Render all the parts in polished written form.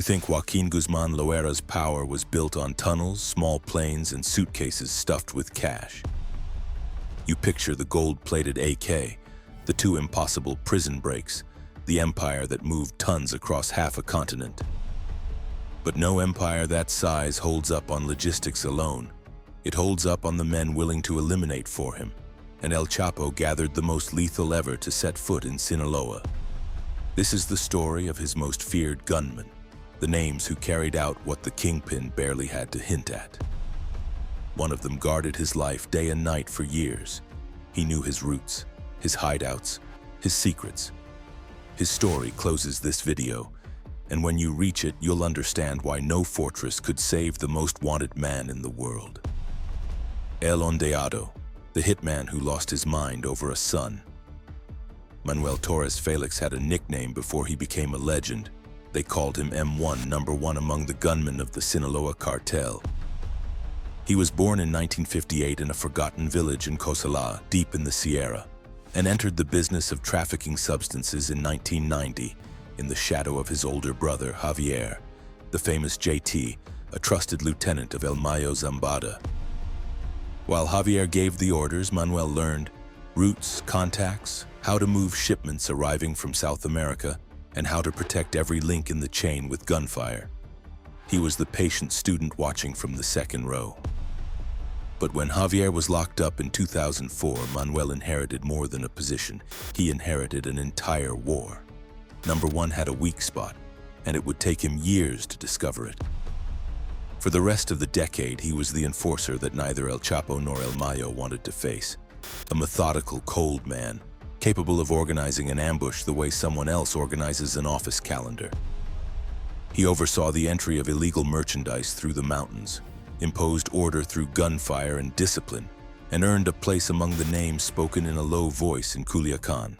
think Joaquín Guzmán Loera's power was built on tunnels, small planes, and suitcases stuffed with cash. You picture the gold-plated AK, the two impossible prison breaks, the empire that moved tons across half a continent. But no empire that size holds up on logistics alone. It holds up on the men willing to eliminate for him, and El Chapo gathered the most lethal ever to set foot in Sinaloa. This is the story of his most feared gunmen, the names who carried out what the kingpin barely had to hint at. One of them guarded his life day and night for years. He knew his roots, his hideouts, his secrets. His story closes this video, and when you reach it, you'll understand why no fortress could save the most wanted man in the world. El Ondeado, the hitman who lost his mind over a son. Manuel Torres Felix had a nickname before he became a legend. They called him M1, number one among the gunmen of the Sinaloa Cartel. He was born in 1958 in a forgotten village in Cosala, deep in the Sierra, and entered the business of trafficking substances in 1990 in the shadow of his older brother, Javier, the famous JT, a trusted lieutenant of El Mayo Zambada. While Javier gave the orders, Manuel learned routes, contacts, how to move shipments arriving from South America, and how to protect every link in the chain with gunfire. He was the patient student watching from the second row. But when Javier was locked up in 2004, Manuel inherited more than a position. He inherited an entire war. Number one had a weak spot, and it would take him years to discover it. For the rest of the decade, he was the enforcer that neither El Chapo nor El Mayo wanted to face. A methodical, cold man, capable of organizing an ambush the way someone else organizes an office calendar. He oversaw the entry of illegal merchandise through the mountains, imposed order through gunfire and discipline, and earned a place among the names spoken in a low voice in Culiacan.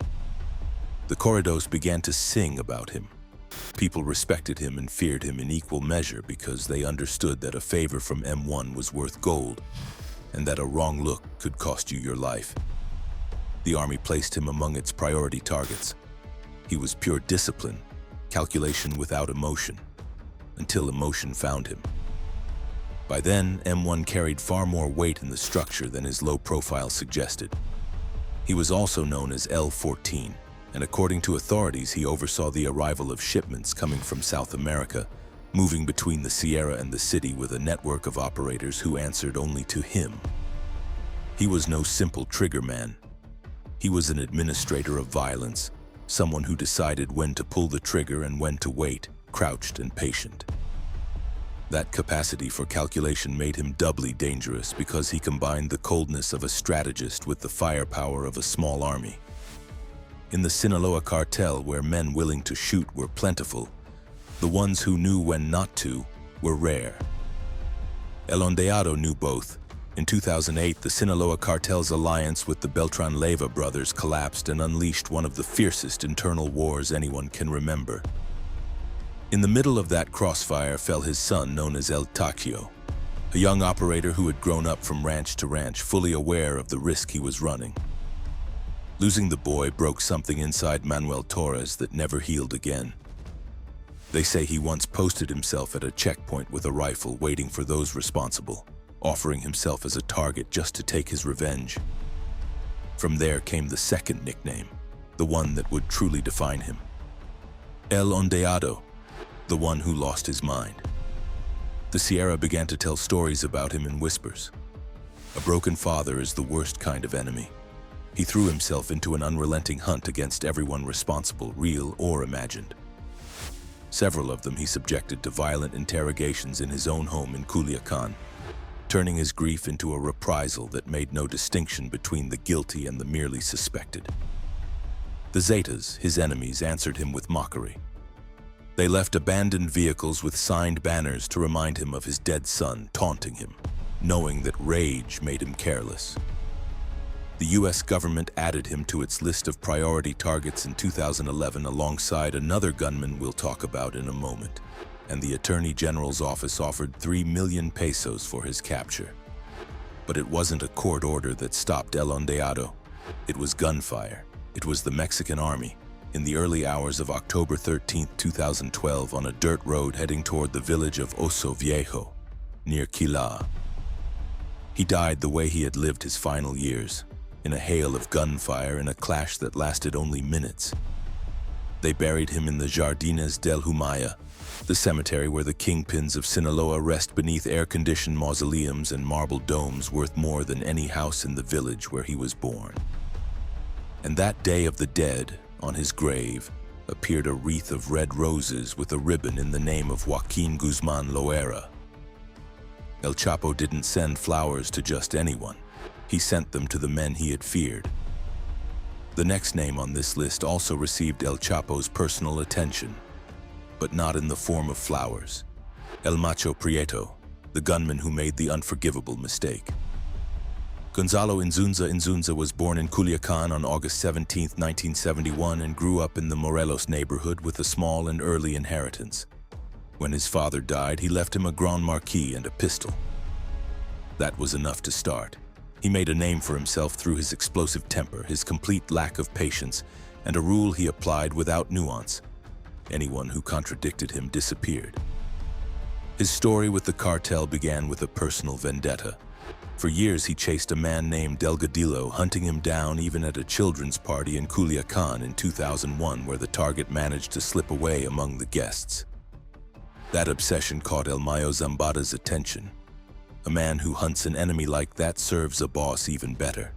The corridos began to sing about him. People respected him and feared him in equal measure because they understood that a favor from M1 was worth gold, and that a wrong look could cost you your life. The army placed him among its priority targets. He was pure discipline, calculation without emotion, until emotion found him. By then, M1 carried far more weight in the structure than his low profile suggested. He was also known as L-14, and according to authorities, he oversaw the arrival of shipments coming from South America, moving between the Sierra and the city with a network of operators who answered only to him. He was no simple trigger man. He was an administrator of violence, someone who decided when to pull the trigger and when to wait, crouched and patient. That capacity for calculation made him doubly dangerous because he combined the coldness of a strategist with the firepower of a small army. In the Sinaloa cartel, where men willing to shoot were plentiful, the ones who knew when not to were rare. El Ondeado knew both. In 2008, the Sinaloa cartel's alliance with the Beltran-Leyva brothers collapsed and unleashed one of the fiercest internal wars anyone can remember. In the middle of that crossfire fell his son, known as El Taquio, a young operator who had grown up from ranch to ranch, fully aware of the risk he was running. Losing the boy broke something inside Manuel Torres that never healed again. They say he once posted himself at a checkpoint with a rifle, waiting for those responsible, offering himself as a target just to take his revenge. From there came the second nickname, the one that would truly define him. El Ondeado, the one who lost his mind. The Sierra began to tell stories about him in whispers. A broken father is the worst kind of enemy. He threw himself into an unrelenting hunt against everyone responsible, real or imagined. Several of them he subjected to violent interrogations in his own home in Culiacan, turning his grief into a reprisal that made no distinction between the guilty and the merely suspected. The Zetas, his enemies, answered him with mockery. They left abandoned vehicles with signed banners to remind him of his dead son, taunting him, knowing that rage made him careless. The US government added him to its list of priority targets in 2011 alongside another gunman we'll talk about in a moment, and the Attorney General's office offered 3 million pesos for his capture. But it wasn't a court order that stopped El Ondeado. It was gunfire. It was the Mexican army. in the early hours of October 13, 2012, on a dirt road heading toward the village of Oso Viejo, near Quila. He died the way he had lived his final years, in a hail of gunfire in a clash that lasted only minutes. They buried him in the Jardines del Humaya, the cemetery where the kingpins of Sinaloa rest beneath air-conditioned mausoleums and marble domes worth more than any house in the village where he was born. And that day of the dead, on his grave, appeared a wreath of red roses with a ribbon in the name of Joaquín Guzmán Loera. El Chapo didn't send flowers to just anyone. He sent them to the men he had feared. The next name on this list also received El Chapo's personal attention, but not in the form of flowers. El Macho Prieto, the gunman who made the unforgivable mistake. Gonzalo Inzunza was born in Culiacán on August 17, 1971, and grew up in the Morelos neighborhood with a small and early inheritance. When his father died, he left him a Grand Marquis and a pistol. That was enough to start. He made a name for himself through his explosive temper, his complete lack of patience, and a rule he applied without nuance. Anyone who contradicted him disappeared. His story with the cartel began with a personal vendetta. For years he chased a man named Delgadillo, hunting him down even at a children's party in Culiacán in 2001, where the target managed to slip away among the guests. That obsession caught El Mayo Zambada's attention. A man who hunts an enemy like that serves a boss even better.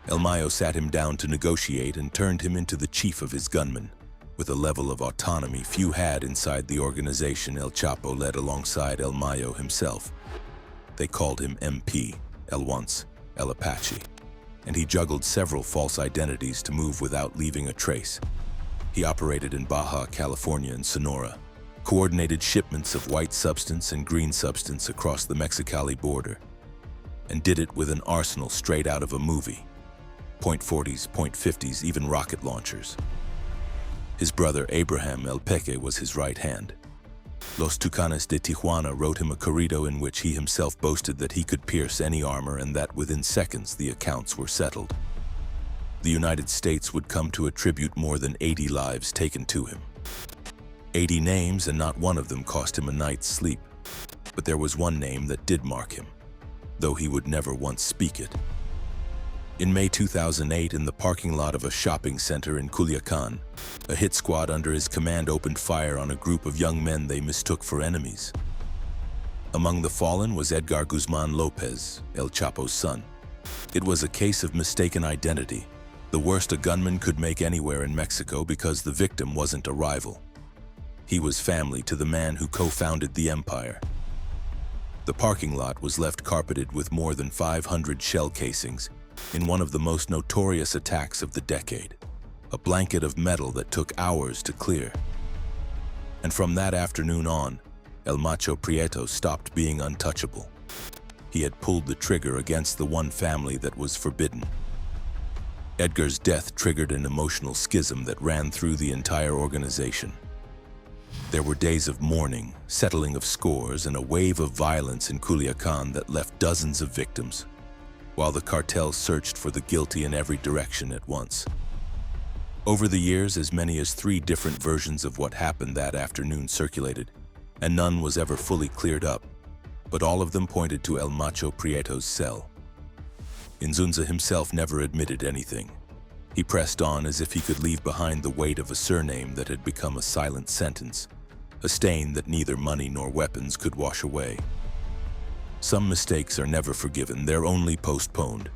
El Mayo sat him down to negotiate and turned him into the chief of his gunmen, with a level of autonomy few had inside the organization El Chapo led alongside El Mayo himself. They called him MP, El Once, El Apache, and he juggled several false identities to move without leaving a trace. He operated in Baja California and Sonora, coordinated shipments of white substance and green substance across the Mexicali border, and did it with an arsenal straight out of a movie. .40s, .50s, even rocket launchers. His brother Abraham El Peque was his right hand. Los Tucanes de Tijuana wrote him a corrido in which he himself boasted that he could pierce any armor and that within seconds the accounts were settled. The United States would come to attribute more than 80 lives taken to him. 80 names, and not one of them cost him a night's sleep. But there was one name that did mark him, though he would never once speak it. In May 2008, in the parking lot of a shopping center in Culiacán, a hit squad under his command opened fire on a group of young men they mistook for enemies. Among the fallen was Edgar Guzmán López, El Chapo's son. It was a case of mistaken identity, the worst a gunman could make anywhere in Mexico, because the victim wasn't a rival. He was family to the man who co-founded the empire. The parking lot was left carpeted with more than 500 shell casings in one of the most notorious attacks of the decade, a blanket of metal that took hours to clear. And from that afternoon on, El Macho Prieto stopped being untouchable. He had pulled the trigger against the one family that was forbidden. Edgar's death triggered an emotional schism that ran through the entire organization. There were days of mourning, settling of scores, and a wave of violence in Culiacán that left dozens of victims, while the cartel searched for the guilty in every direction at once. Over the years, as many as 3 different versions of what happened that afternoon circulated, and none was ever fully cleared up, but all of them pointed to El Macho Prieto's cell. Inzunza himself never admitted anything. He pressed on as if he could leave behind the weight of a surname that had become a silent sentence, a stain that neither money nor weapons could wash away. Some mistakes are never forgiven, they're only postponed.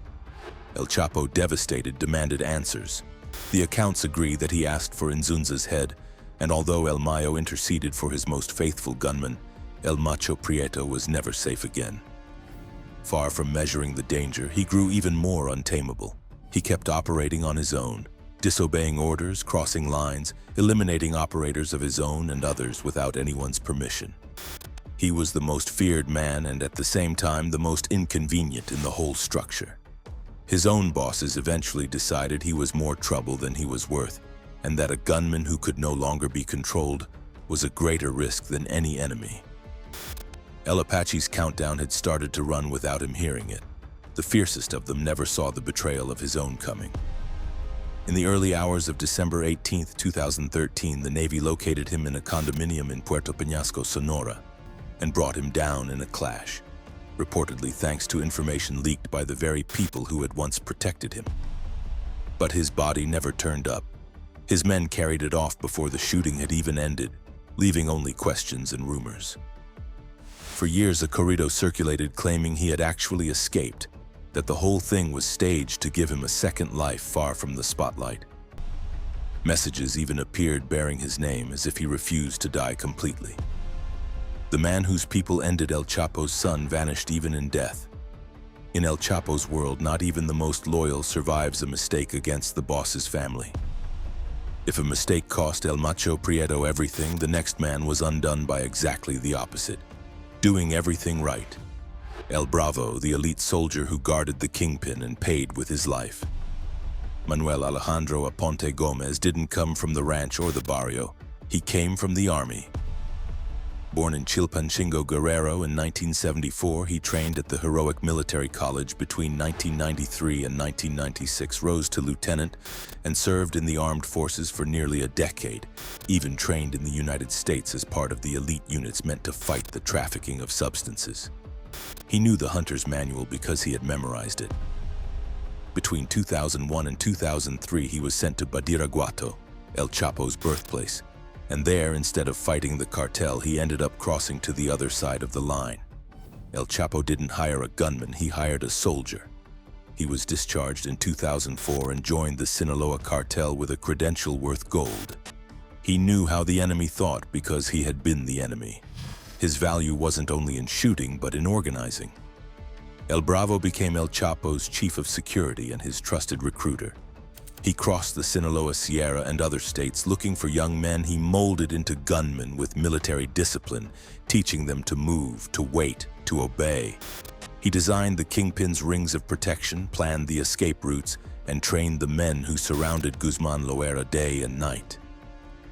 El Chapo, devastated, demanded answers. The accounts agree that he asked for Inzunza's head, and although El Mayo interceded for his most faithful gunman, El Macho Prieto was never safe again. Far from measuring the danger, he grew even more untamable. He kept operating on his own, disobeying orders, crossing lines, eliminating operators of his own and others without anyone's permission. He was the most feared man and at the same time the most inconvenient in the whole structure. His own bosses eventually decided he was more trouble than he was worth, and that a gunman who could no longer be controlled was a greater risk than any enemy. El Apache's countdown had started to run without him hearing it. The fiercest of them never saw the betrayal of his own coming. In the early hours of December 18, 2013, the Navy located him in a condominium in Puerto Peñasco, Sonora, and brought him down in a clash, reportedly thanks to information leaked by the very people who had once protected him. But his body never turned up. His men carried it off before the shooting had even ended, leaving only questions and rumors. For years, a corrido circulated claiming he had actually escaped, that the whole thing was staged to give him a second life far from the spotlight. Messages even appeared bearing his name, as if he refused to die completely. The man whose people ended El Chapo's son vanished even in death. In El Chapo's world, not even the most loyal survives a mistake against the boss's family. If a mistake cost El Macho Prieto everything, the next man was undone by exactly the opposite, doing everything right. El Bravo, the elite soldier who guarded the kingpin and paid with his life. Manuel Alejandro Aponte Gomez didn't come from the ranch or the barrio. He came from the army. Born in Chilpancingo, Guerrero in 1974, he trained at the heroic military college between 1993 and 1996, rose to lieutenant, and served in the armed forces for nearly a decade, even trained in the United States as part of the elite units meant to fight the trafficking of substances. He knew the hunter's manual because he had memorized it. Between 2001 and 2003, he was sent to Badiraguato, El Chapo's birthplace, and there, instead of fighting the cartel, he ended up crossing to the other side of the line. El Chapo didn't hire a gunman, he hired a soldier. He was discharged in 2004 and joined the Sinaloa cartel with a credential worth gold. He knew how the enemy thought because he had been the enemy. His value wasn't only in shooting, but in organizing. El Bravo became El Chapo's chief of security and his trusted recruiter. He crossed the Sinaloa Sierra and other states looking for young men he molded into gunmen with military discipline, teaching them to move, to wait, to obey. He designed the kingpin's rings of protection, planned the escape routes, and trained the men who surrounded Guzmán Loera day and night.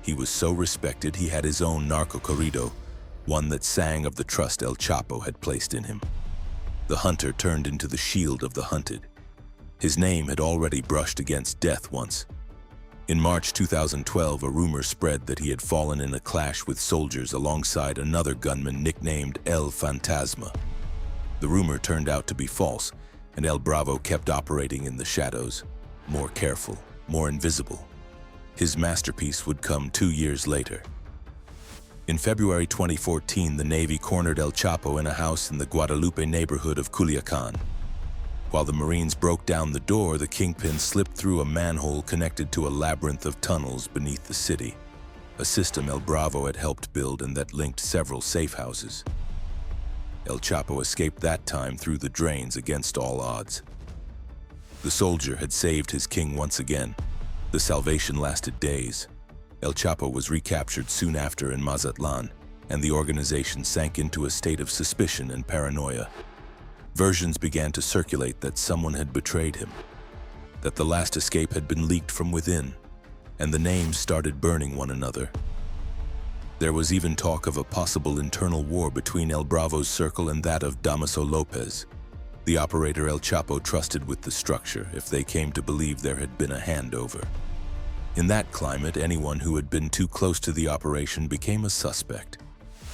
He was so respected he had his own narco corrido, one that sang of the trust El Chapo had placed in him. The hunter turned into the shield of the hunted. His name had already brushed against death once. In March 2012, a rumor spread that he had fallen in a clash with soldiers alongside another gunman nicknamed El Fantasma. The rumor turned out to be false, and El Bravo kept operating in the shadows, more careful, more invisible. His masterpiece would come 2 years later. In February 2014, the Navy cornered El Chapo in a house in the Guadalupe neighborhood of Culiacan. While the Marines broke down the door, the kingpin slipped through a manhole connected to a labyrinth of tunnels beneath the city, a system El Bravo had helped build and that linked several safe houses. El Chapo escaped that time through the drains against all odds. The soldier had saved his king once again. The salvation lasted days. El Chapo was recaptured soon after in Mazatlan, and the organization sank into a state of suspicion and paranoia. Versions began to circulate that someone had betrayed him, that the last escape had been leaked from within, and the names started burning one another. There was even talk of a possible internal war between El Bravo's circle and that of Damaso Lopez, the operator El Chapo trusted with the structure, if they came to believe there had been a handover. In that climate, anyone who had been too close to the operation became a suspect,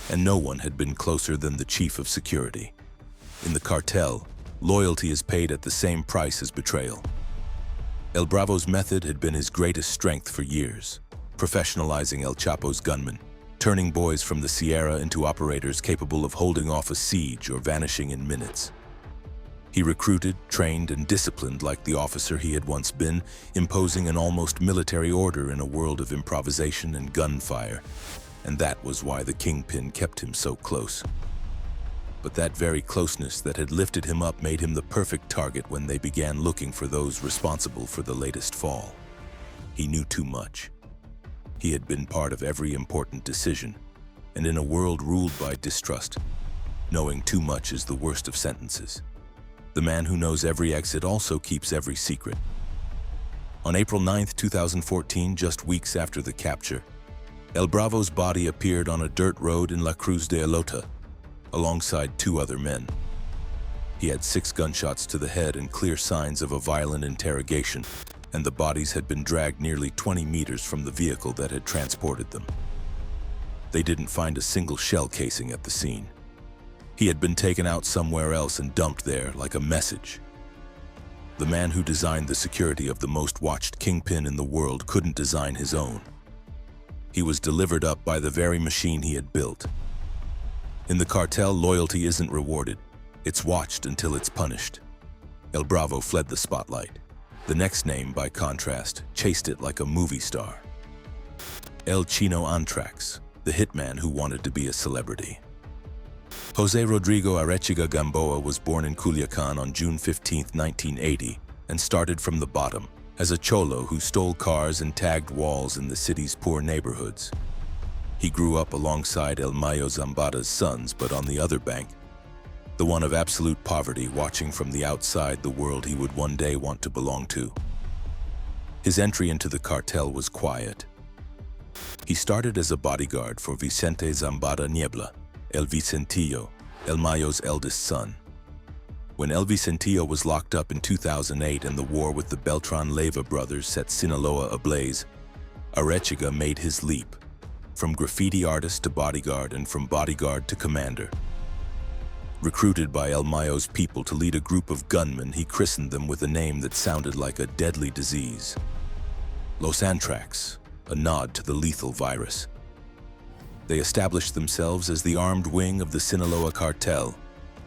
and no one had been closer than the chief of security. In the cartel, loyalty is paid at the same price as betrayal. El Bravo's method had been his greatest strength for years, professionalizing El Chapo's gunmen, turning boys from the Sierra into operators capable of holding off a siege or vanishing in minutes. He recruited, trained, and disciplined like the officer he had once been, imposing an almost military order in a world of improvisation and gunfire, and that was why the kingpin kept him so close. But that very closeness that had lifted him up made him the perfect target when they began looking for those responsible for the latest fall. He knew too much. He had been part of every important decision, and in a world ruled by distrust, knowing too much is the worst of sentences. The man who knows every exit also keeps every secret. On April 9, 2014, just weeks after the capture, El Bravo's body appeared on a dirt road in La Cruz de Elota, alongside 2 other men. He had 6 gunshots to the head and clear signs of a violent interrogation, and the bodies had been dragged nearly 20 meters from the vehicle that had transported them. They didn't find a single shell casing at the scene. He had been taken out somewhere else and dumped there like a message. The man who designed the security of the most watched kingpin in the world couldn't design his own. He was delivered up by the very machine he had built. In the cartel, loyalty isn't rewarded. It's watched until it's punished. El Bravo fled the spotlight. The next name, by contrast, chased it like a movie star. El Chino Antrax, the hitman who wanted to be a celebrity. Jose Rodrigo Arechiga Gamboa was born in Culiacan on June 15, 1980, and started from the bottom, as a cholo who stole cars and tagged walls in the city's poor neighborhoods. He grew up alongside El Mayo Zambada's sons, but on the other bank, the one of absolute poverty, watching from the outside the world he would one day want to belong to. His entry into the cartel was quiet. He started as a bodyguard for Vicente Zambada Niebla, El Vicentillo, El Mayo's eldest son. When El Vicentillo was locked up in 2008 and the war with the Beltran Leyva brothers set Sinaloa ablaze, Arechiga made his leap, from graffiti artist to bodyguard and from bodyguard to commander. Recruited by El Mayo's people to lead a group of gunmen, he christened them with a name that sounded like a deadly disease. Los Antrax, a nod to the lethal virus. They established themselves as the armed wing of the Sinaloa cartel,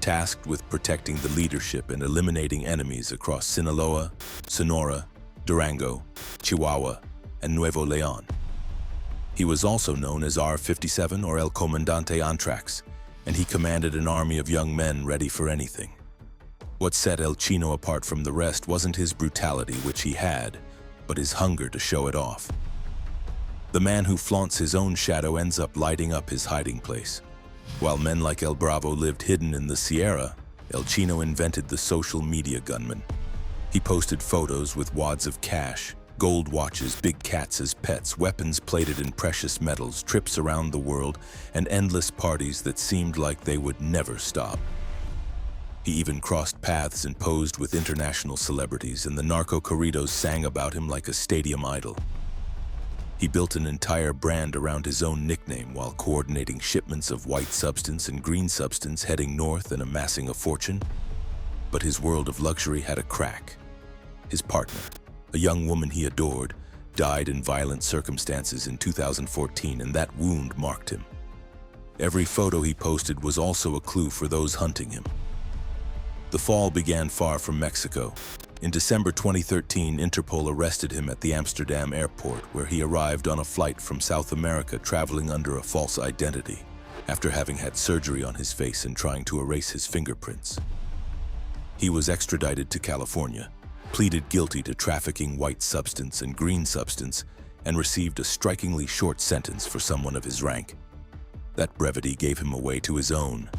tasked with protecting the leadership and eliminating enemies across Sinaloa, Sonora, Durango, Chihuahua, and Nuevo León. He was also known as R-57 or El Comandante Antrax, and he commanded an army of young men ready for anything. What set El Chino apart from the rest wasn't his brutality, which he had, but his hunger to show it off. The man who flaunts his own shadow ends up lighting up his hiding place. While men like El Bravo lived hidden in the Sierra, El Chino invented the social media gunman. He posted photos with wads of cash, gold watches, big cats as pets, weapons plated in precious metals, trips around the world, and endless parties that seemed like they would never stop. He even crossed paths and posed with international celebrities, and the narco corridos sang about him like a stadium idol. He built an entire brand around his own nickname while coordinating shipments of white substance and green substance heading north and amassing a fortune. But his world of luxury had a crack. His partner, a young woman he adored, died in violent circumstances in 2014, and that wound marked him. Every photo he posted was also a clue for those hunting him. The fall began far from Mexico. In December 2013, Interpol arrested him at the Amsterdam airport, where he arrived on a flight from South America traveling under a false identity, after having had surgery on his face and trying to erase his fingerprints. He was extradited to California, pleaded guilty to trafficking white substance and green substance, and received a strikingly short sentence for someone of his rank. That brevity gave him a way to his own.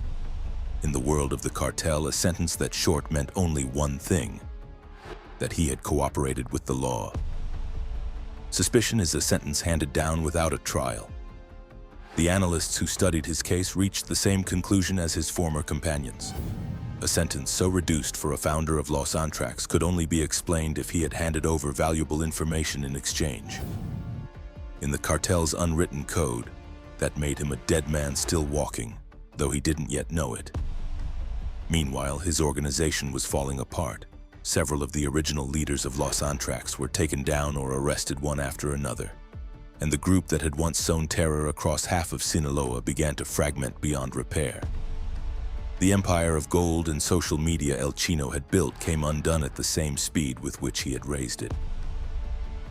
In the world of the cartel, a sentence that short meant only one thing: that he had cooperated with the law. Suspicion is a sentence handed down without a trial. The analysts who studied his case reached the same conclusion as his former companions. A sentence so reduced for a founder of Los Antrax could only be explained if he had handed over valuable information in exchange. In the cartel's unwritten code, that made him a dead man still walking, though he didn't yet know it. Meanwhile, his organization was falling apart. Several of the original leaders of Los Antrax were taken down or arrested one after another, and the group that had once sown terror across half of Sinaloa began to fragment beyond repair. The empire of gold and social media El Chino had built came undone at the same speed with which he had raised it.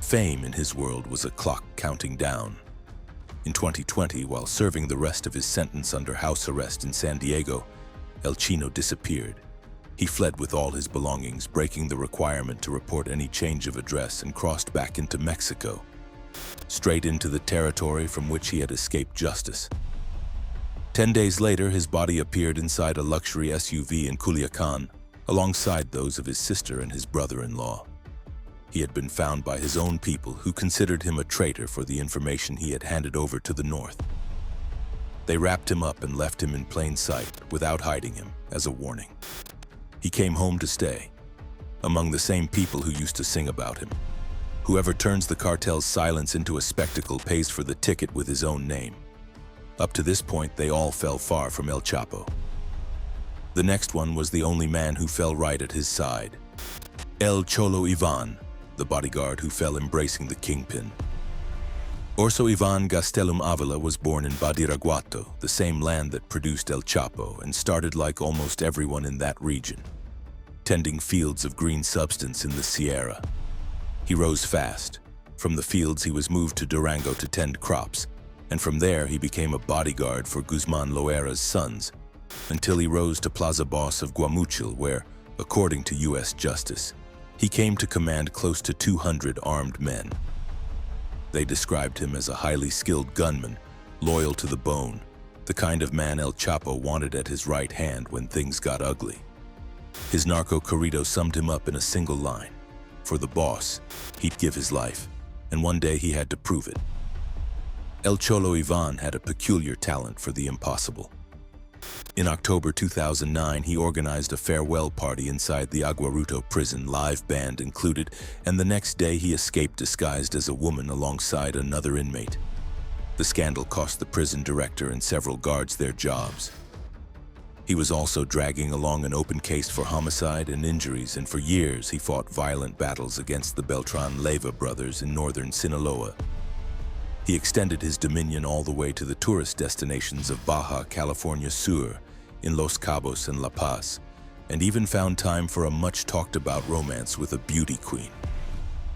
Fame in his world was a clock counting down. In 2020, while serving the rest of his sentence under house arrest in San Diego, El Chino disappeared. He fled with all his belongings, breaking the requirement to report any change of address, and crossed back into Mexico, straight into the territory from which he had escaped justice. 10 days later, his body appeared inside a luxury SUV in Culiacan, alongside those of his sister and his brother-in-law. He had been found by his own people, who considered him a traitor for the information he had handed over to the north. They wrapped him up and left him in plain sight, without hiding him, as a warning. He came home to stay, among the same people who used to sing about him. Whoever turns the cartel's silence into a spectacle pays for the ticket with his own name. Up to this point, they all fell far from El Chapo. The next one was the only man who fell right at his side. El Cholo Ivan, the bodyguard who fell embracing the kingpin. Orso Ivan Gastelum Avila was born in Badiraguato, the same land that produced El Chapo, and started like almost everyone in that region, tending fields of green substance in the Sierra. He rose fast. From the fields he was moved to Durango to tend crops, and from there he became a bodyguard for Guzman Loera's sons, until he rose to plaza boss of Guamuchil, where, according to U.S. justice, he came to command close to 200 armed men. They described him as a highly skilled gunman, loyal to the bone, the kind of man El Chapo wanted at his right hand when things got ugly. His narco corrido summed him up in a single line. For the boss, he'd give his life, and one day he had to prove it. El Cholo Ivan had a peculiar talent for the impossible. In October 2009, he organized a farewell party inside the Aguaruto prison, live band included, and the next day he escaped disguised as a woman alongside another inmate. The scandal cost the prison director and several guards their jobs. He was also dragging along an open case for homicide and injuries, and for years he fought violent battles against the Beltran Leyva brothers in northern Sinaloa. He extended his dominion all the way to the tourist destinations of Baja California Sur, in Los Cabos and La Paz, and even found time for a much-talked-about romance with a beauty queen.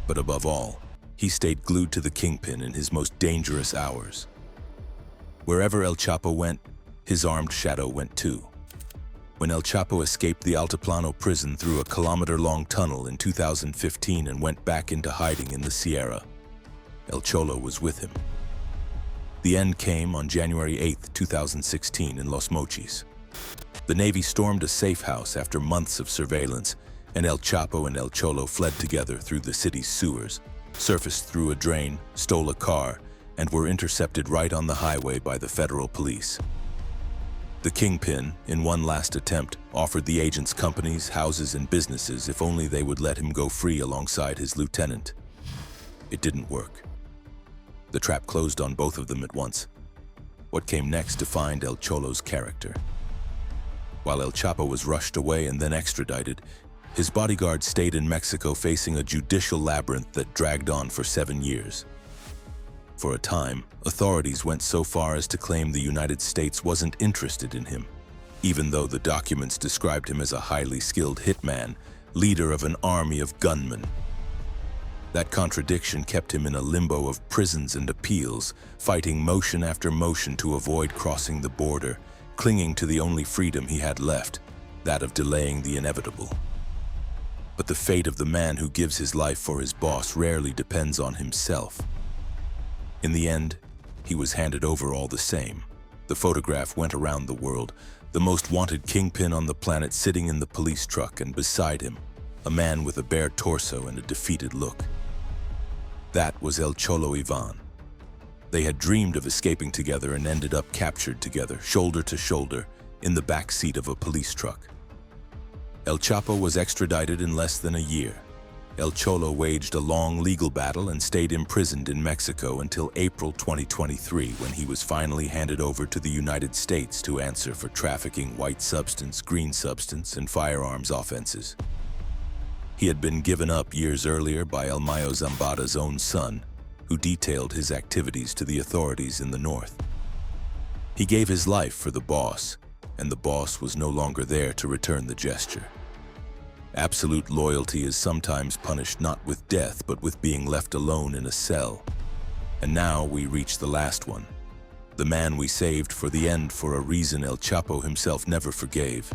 But above all, he stayed glued to the kingpin in his most dangerous hours. Wherever El Chapo went, his armed shadow went too. When El Chapo escaped the Altiplano prison through a kilometer-long tunnel in 2015 and went back into hiding in the Sierra, El Cholo was with him. The end came on January 8, 2016 in Los Mochis. The Navy stormed a safe house after months of surveillance, and El Chapo and El Cholo fled together through the city's sewers, surfaced through a drain, stole a car, and were intercepted right on the highway by the federal police. The kingpin, in one last attempt, offered the agents companies, houses, and businesses if only they would let him go free alongside his lieutenant. It didn't work. The trap closed on both of them at once. What came next defined El Cholo's character. While El Chapo was rushed away and then extradited, his bodyguard stayed in Mexico facing a judicial labyrinth that dragged on for 7 years. For a time, authorities went so far as to claim the United States wasn't interested in him, even though the documents described him as a highly skilled hitman, leader of an army of gunmen. That contradiction kept him in a limbo of prisons and appeals, fighting motion after motion to avoid crossing the border, clinging to the only freedom he had left, that of delaying the inevitable. But the fate of the man who gives his life for his boss rarely depends on himself. In the end, he was handed over all the same. The photograph went around the world, the most wanted kingpin on the planet sitting in the police truck, and beside him, a man with a bare torso and a defeated look. That was El Cholo Ivan. They had dreamed of escaping together and ended up captured together, shoulder to shoulder, in the back seat of a police truck. El Chapo was extradited in less than a year. El Cholo waged a long legal battle and stayed imprisoned in Mexico until April 2023, when he was finally handed over to the United States to answer for trafficking white substance, green substance, and firearms offenses. He had been given up years earlier by El Mayo Zambada's own son, who detailed his activities to the authorities in the north. He gave his life for the boss, and the boss was no longer there to return the gesture. Absolute loyalty is sometimes punished not with death, but with being left alone in a cell. And now we reach the last one. The man we saved for the end for a reason El Chapo himself never forgave.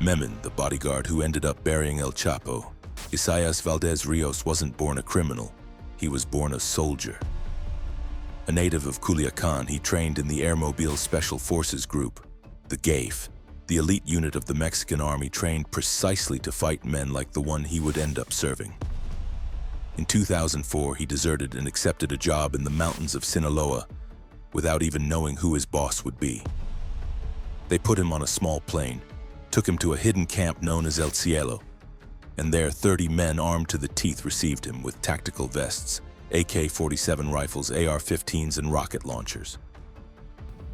Memon, the bodyguard who ended up burying El Chapo, Isaias Valdez Rios wasn't born a criminal. He was born a soldier. A native of Culiacan, he trained in the Airmobile Special Forces Group, the GAFE, the elite unit of the Mexican army trained precisely to fight men like the one he would end up serving. In 2004, he deserted and accepted a job in the mountains of Sinaloa without even knowing who his boss would be. They put him on a small plane, took him to a hidden camp known as El Cielo, And there 30 men armed to the teeth received him with tactical vests, AK-47 rifles, AR-15s, and rocket launchers.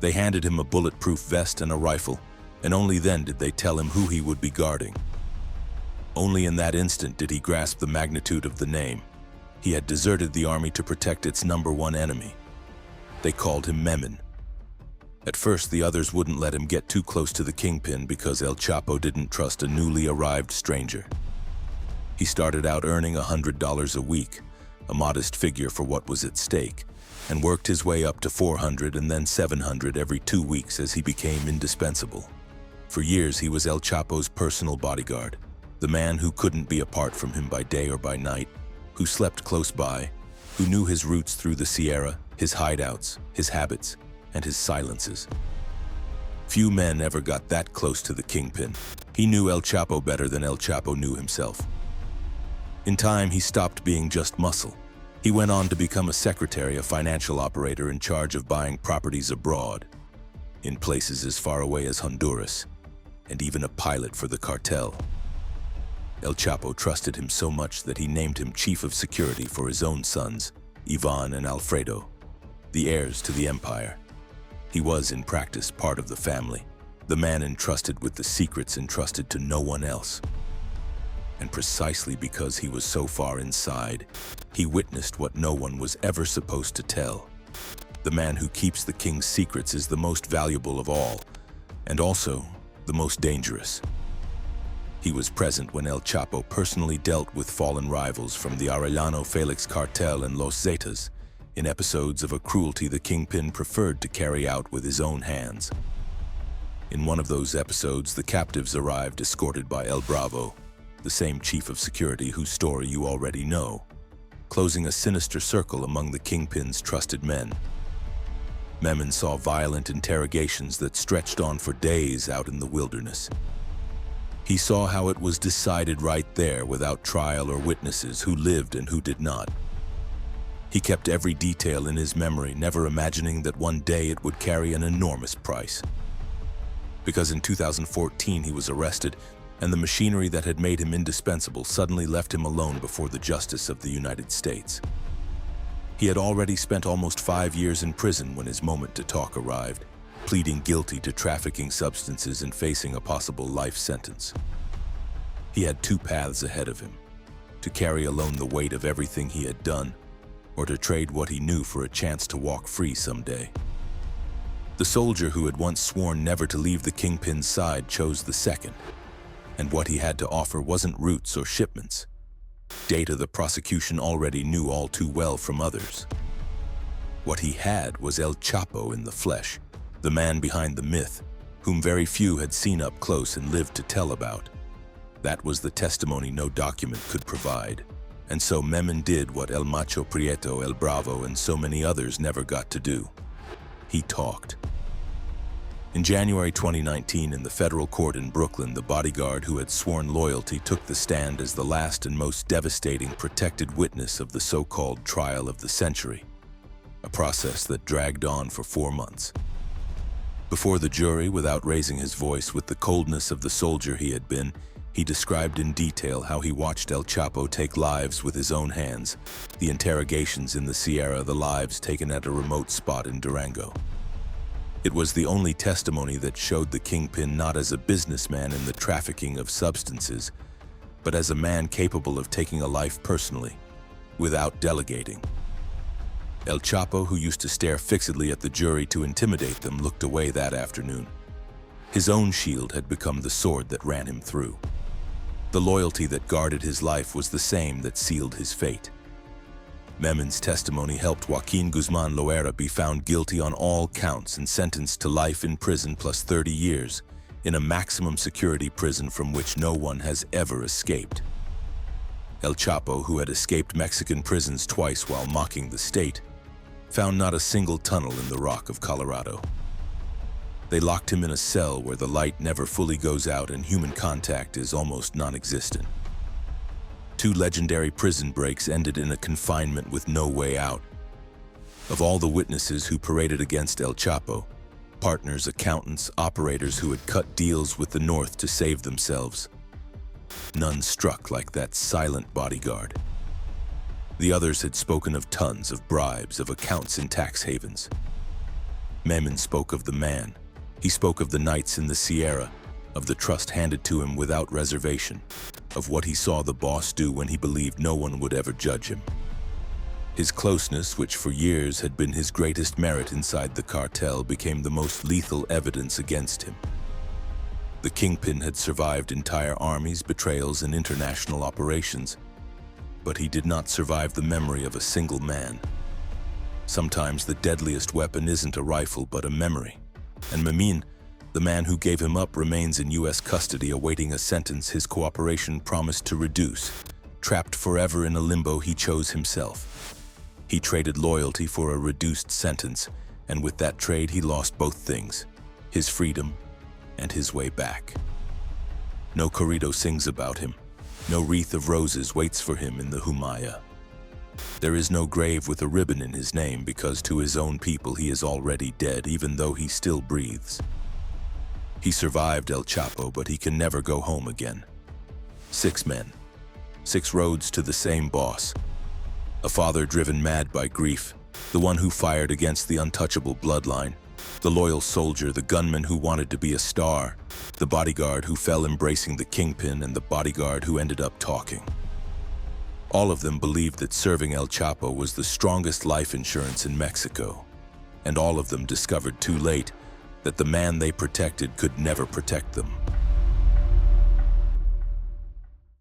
They handed him a bulletproof vest and a rifle, and only then did they tell him who he would be guarding. Only in that instant did he grasp the magnitude of the name. He had deserted the army to protect its #1 enemy. They called him Memen. At first, the others wouldn't let him get too close to the kingpin because El Chapo didn't trust a newly arrived stranger. He started out earning $100 a week, a modest figure for what was at stake, and worked his way up to $400 and then $700 every 2 weeks as he became indispensable. For years, he was El Chapo's personal bodyguard, the man who couldn't be apart from him by day or by night, who slept close by, who knew his routes through the Sierra, his hideouts, his habits, and his silences. Few men ever got that close to the kingpin. He knew El Chapo better than El Chapo knew himself. In time, he stopped being just muscle. He went on to become a secretary, a financial operator in charge of buying properties abroad, in places as far away as Honduras, and even a pilot for the cartel. El Chapo trusted him so much that he named him chief of security for his own sons, Ivan and Alfredo, the heirs to the empire. He was, in practice, part of the family, the man entrusted with the secrets entrusted to no one else. And precisely because he was so far inside, he witnessed what no one was ever supposed to tell. The man who keeps the king's secrets is the most valuable of all, and also the most dangerous. He was present when El Chapo personally dealt with fallen rivals from the Arellano Felix cartel and Los Zetas, in episodes of a cruelty the kingpin preferred to carry out with his own hands. In one of those episodes, the captives arrived escorted by El Bravo, the same chief of security whose story you already know, closing a sinister circle among the kingpin's trusted men. Memen saw violent interrogations that stretched on for days out in the wilderness. He saw how it was decided right there without trial or witnesses who lived and who did not. He kept every detail in his memory, never imagining that one day it would carry an enormous price. Because in 2014 he was arrested, and the machinery that had made him indispensable suddenly left him alone before the justice of the United States. He had already spent almost 5 years in prison when his moment to talk arrived, pleading guilty to trafficking substances and facing a possible life sentence. He had 2 paths ahead of him: to carry alone the weight of everything he had done, or to trade what he knew for a chance to walk free someday. The soldier who had once sworn never to leave the kingpin's side chose the second. And what he had to offer wasn't routes or shipments, data the prosecution already knew all too well from others. What he had was El Chapo in the flesh, the man behind the myth, whom very few had seen up close and lived to tell about. That was the testimony no document could provide. And so Memen did what El Macho Prieto, El Bravo, and so many others never got to do. He talked. In January 2019, in the federal court in Brooklyn, the bodyguard who had sworn loyalty took the stand as the last and most devastating protected witness of the so-called trial of the century, a process that dragged on for 4 months. Before the jury, without raising his voice, with the coldness of the soldier he had been, he described in detail how he watched El Chapo take lives with his own hands, the interrogations in the Sierra, the lives taken at a remote spot in Durango. It was the only testimony that showed the kingpin not as a businessman in the trafficking of substances, but as a man capable of taking a life personally, without delegating. El Chapo, who used to stare fixedly at the jury to intimidate them, looked away that afternoon. His own shield had become the sword that ran him through. The loyalty that guarded his life was the same that sealed his fate. Memen's testimony helped Joaquín Guzmán Loera be found guilty on all counts and sentenced to life in prison plus 30 years, in a maximum security prison from which no one has ever escaped. El Chapo, who had escaped Mexican prisons twice while mocking the state, found not a single tunnel in the rock of Colorado. They locked him in a cell where the light never fully goes out and human contact is almost non-existent. 2 legendary prison breaks ended in a confinement with no way out. Of all the witnesses who paraded against El Chapo, partners, accountants, operators who had cut deals with the North to save themselves, None struck like that silent bodyguard. The others had spoken of tons of bribes, of accounts in tax havens. Memon spoke of the man. He spoke of the nights in the Sierra, of the trust handed to him without reservation, of what he saw the boss do when he believed no one would ever judge him. His closeness, which for years had been his greatest merit inside the cartel, became the most lethal evidence against him. The kingpin had survived entire armies, betrayals, and international operations, but he did not survive the memory of a single man. Sometimes the deadliest weapon isn't a rifle, but a memory. And Memon, the man who gave him up, remains in U.S. custody awaiting a sentence his cooperation promised to reduce, trapped forever in a limbo he chose himself. He traded loyalty for a reduced sentence, and with that trade he lost both things, his freedom and his way back. No corrido sings about him. No wreath of roses waits for him in the Humaya. There is no grave with a ribbon in his name, because to his own people he is already dead, even though he still breathes. He survived El Chapo, but he can never go home again. 6 men, 6 roads to the same boss. A father driven mad by grief, the one who fired against the untouchable bloodline, the loyal soldier, the gunman who wanted to be a star, the bodyguard who fell embracing the kingpin, and the bodyguard who ended up talking. All of them believed that serving El Chapo was the strongest life insurance in Mexico, and all of them discovered too late that the man they protected could never protect them.